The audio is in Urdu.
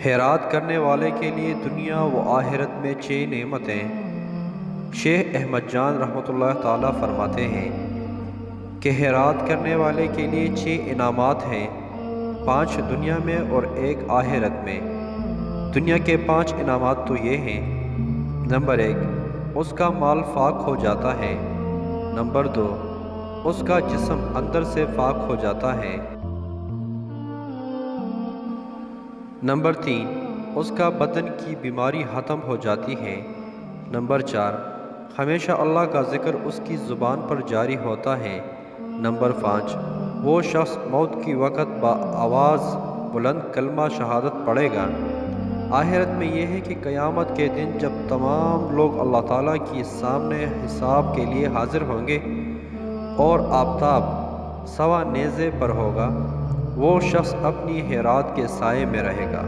خیرات کرنے والے کے لیے دنیا و آخرت میں 6 نعمتیں۔ شیخ احمد جان رحمۃ اللہ تعالیٰ فرماتے ہیں کہ خیرات کرنے والے کے لیے 6 انعامات ہیں، 5 دنیا میں اور 1 آخرت میں۔ دنیا کے 5 انعامات تو یہ ہیں: نمبر 1، اس کا مال پاک ہو جاتا ہے۔ نمبر 2، اس کا جسم اندر سے پاک ہو جاتا ہے۔ نمبر 3، اس کا بدن کی بیماری ختم ہو جاتی ہے۔ نمبر 4، ہمیشہ اللہ کا ذکر اس کی زبان پر جاری ہوتا ہے۔ نمبر 5، وہ شخص موت کی وقت بآواز بلند کلمہ شہادت پڑھے گا۔ آخرت میں یہ ہے کہ قیامت کے دن جب تمام لوگ اللہ تعالیٰ کے سامنے حساب کے لیے حاضر ہوں گے اور آفتاب سوا نیزے پر ہوگا، وہ شخص اپنی خیرات کے سائے میں رہے گا۔